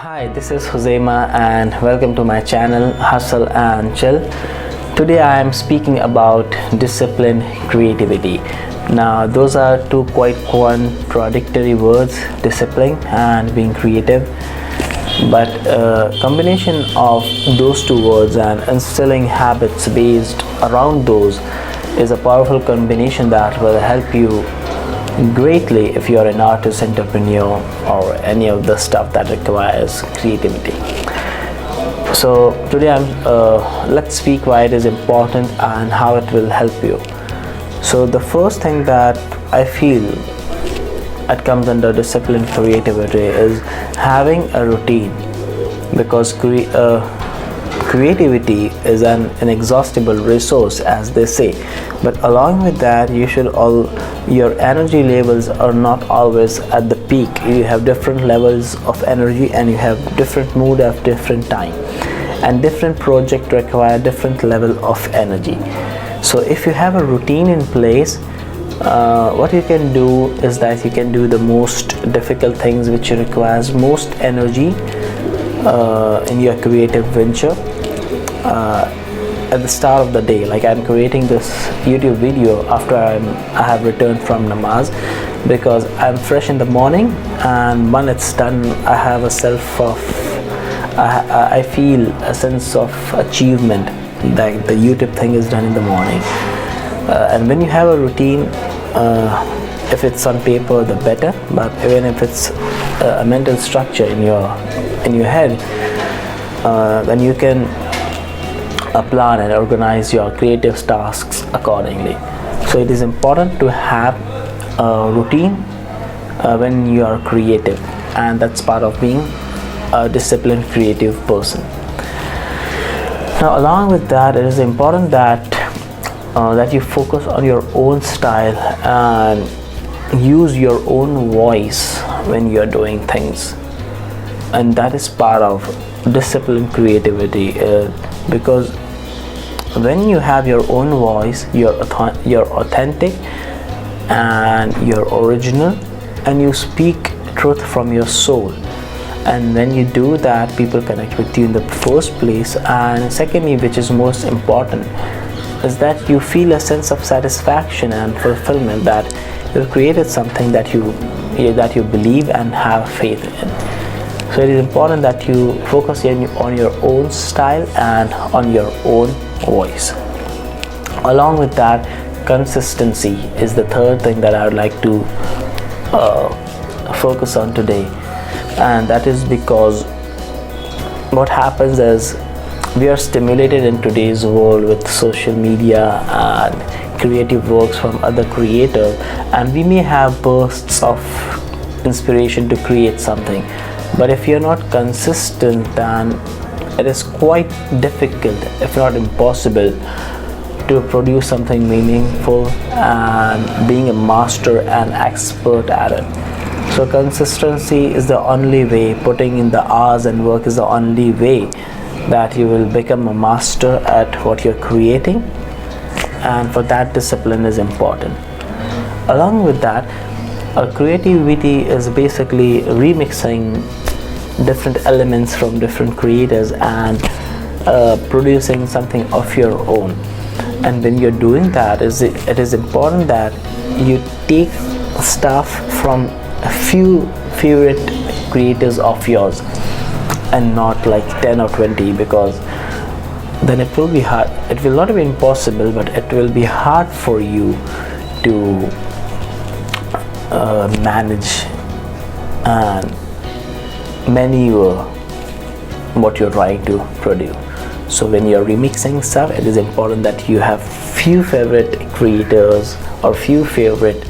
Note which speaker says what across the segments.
Speaker 1: Hi, this is Huzaima and welcome to my channel Hustle and Chill. Today I am speaking about discipline, creativity. Now those are two quite contradictory words, discipline and being creative. But a combination of those two words and instilling habits based around those is a powerful combination that will help you greatly if you're an artist, entrepreneur, or any of the stuff that requires creativity. So today let's speak why it is important and how it will help you. So the first thing that I feel it comes under discipline, creativity is having a routine, because creativity is an inexhaustible resource, as they say, but along with that your energy levels are not always at the peak. You have different levels of energy and you have different mood at different time, and different projects require different level of energy. So if you have a routine in place, what you can do is that you can do the most difficult things which requires most energy in your creative venture at the start of the day. Like I'm creating this YouTube video after I have returned from namaz, because I'm fresh in the morning, and when it's done I have I feel a sense of achievement that the YouTube thing is done in the morning. And when you have a routine, if it's on paper the better, but even if it's a mental structure in your head, then you can plan and organize your creative tasks accordingly. So it is important to have a routine when you are creative, and that's part of being a disciplined creative person. Now along with that, it is important that you focus on your own style and use your own voice when you are doing things, and that is part of disciplined creativity, because when you have your own voice, you're authentic and you're original, and you speak truth from your soul. And when you do that, people connect with you in the first place. And secondly, which is most important, is that you feel a sense of satisfaction and fulfillment that you've created something that you believe and have faith in. So it is important that you focus on your own style and on your own voice. Along with that, consistency is the third thing that I would like to focus on today. And that is because what happens is we are stimulated in today's world with social media and creative works from other creators, and we may have bursts of inspiration to create something, but if you're not consistent, then it is quite difficult, if not impossible, to produce something meaningful and being a master and expert at it. So consistency is the only way, putting in the hours and work is the only way that you will become a master at what you're creating, and for that discipline is important. Along with that, creativity is basically remixing different elements from different creators and producing something of your own. And when you're doing that, it is important that you take stuff from a few favorite creators of yours and not like 10 or 20, because then it will be hard. It will not be impossible, but it will be hard for you to manage and maneuver what you're trying to produce. So when you're remixing stuff, it is important that you have few favorite creators or few favorite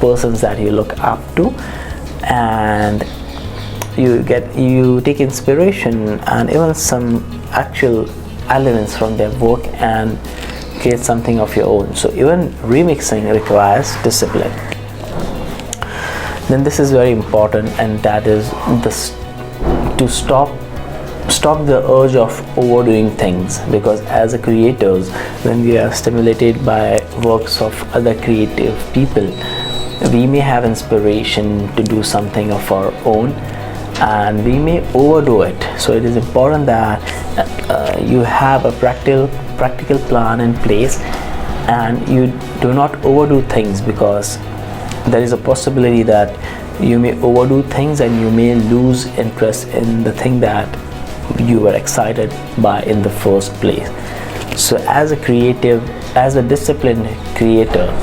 Speaker 1: persons that you look up to, and you take inspiration and even some actual elements from their work and create something of your own. So even remixing requires discipline. Then this is very important, and that is to stop the urge of overdoing things, because as a creators, when we are stimulated by works of other creative people, we may have inspiration to do something of our own, and we may overdo it. So it is important that you have a practical plan in place and you do not overdo things, because there is a possibility that you may overdo things and you may lose interest in the thing that you were excited by in the first place. So as a creative, as a disciplined creator,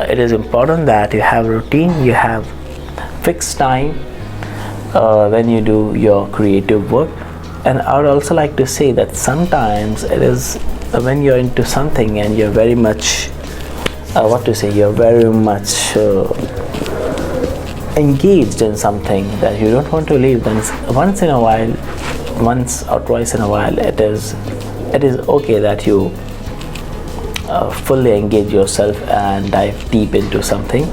Speaker 1: it is important that you have a routine, you have fixed time when you do your creative work. And I would also like to say that sometimes it is when you're into something and you're very much you're very much engaged in something that you don't want to leave, then once or twice in a while, it is okay that you fully engage yourself and dive deep into something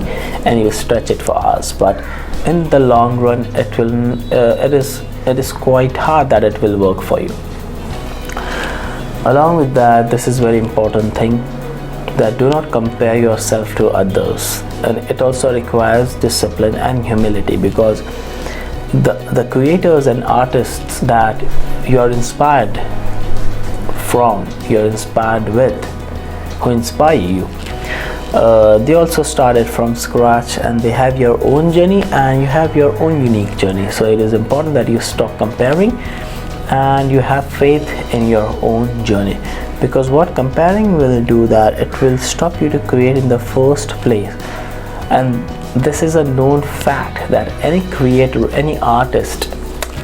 Speaker 1: and you stretch it for hours. But in the long run, it is quite hard that it will work for you. Along with that, this is very important thing, that do not compare yourself to others, and it also requires discipline and humility, because the creators and artists that you are inspired from, you're inspired with, who inspire you, they also started from scratch and they have your own journey and you have your own unique journey. So it is important that you stop comparing and you have faith in your own journey, because what comparing will do, that it will stop you to create in the first place. And this is a known fact that any creator, any artist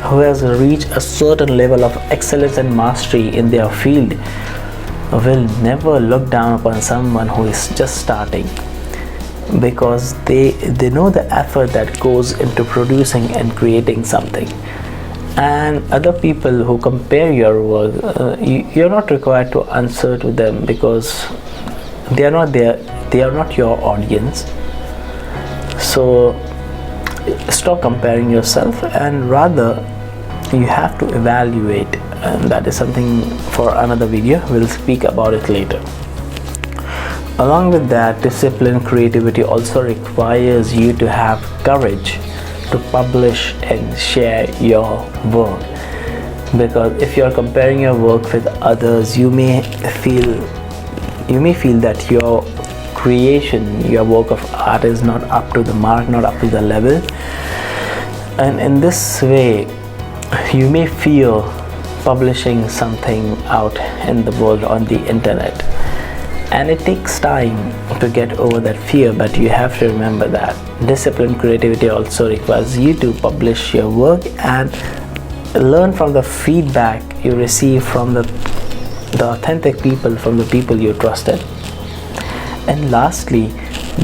Speaker 1: who has reached a certain level of excellence and mastery in their field will never look down upon someone who is just starting, because they know the effort that goes into producing and creating something. And other people who compare your work, you're not required to answer to them, because they are not there, they are not your audience. So stop comparing yourself, and rather you have to evaluate, and that is something for another video. We'll speak about it later. Along with that, discipline creativity also requires you to have courage to publish and share your work, because if you are comparing your work with others, you may feel that your creation, your work of art is not up to the mark, not up to the level, and in this way you may fear publishing something out in the world on the internet. And it takes time to get over that fear, but you have to remember that disciplined creativity also requires you to publish your work and learn from the feedback you receive from the authentic people, from the people you trusted. And lastly,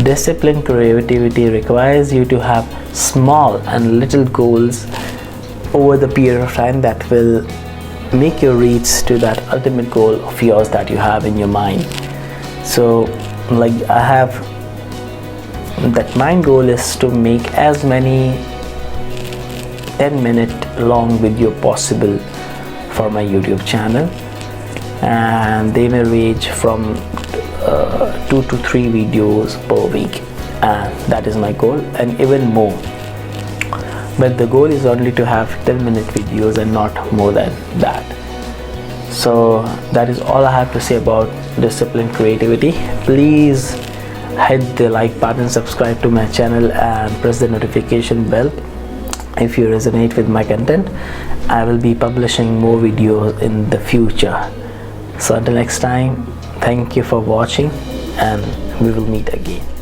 Speaker 1: disciplined creativity requires you to have small and little goals over the period of time that will make you reach to that ultimate goal of yours that you have in your mind. So like I have that, my goal is to make as many 10-minute long video possible for my YouTube channel, and they may range from 2 to 3 videos per week, and that is my goal, and even more. But the goal is only to have 10-minute videos and not more than that. So that is all I have to say about disciplined creativity. Please hit the like button, subscribe to my channel and press the notification bell if you resonate with my content. I will be publishing more videos in the future. So until next time, thank you for watching and we will meet again.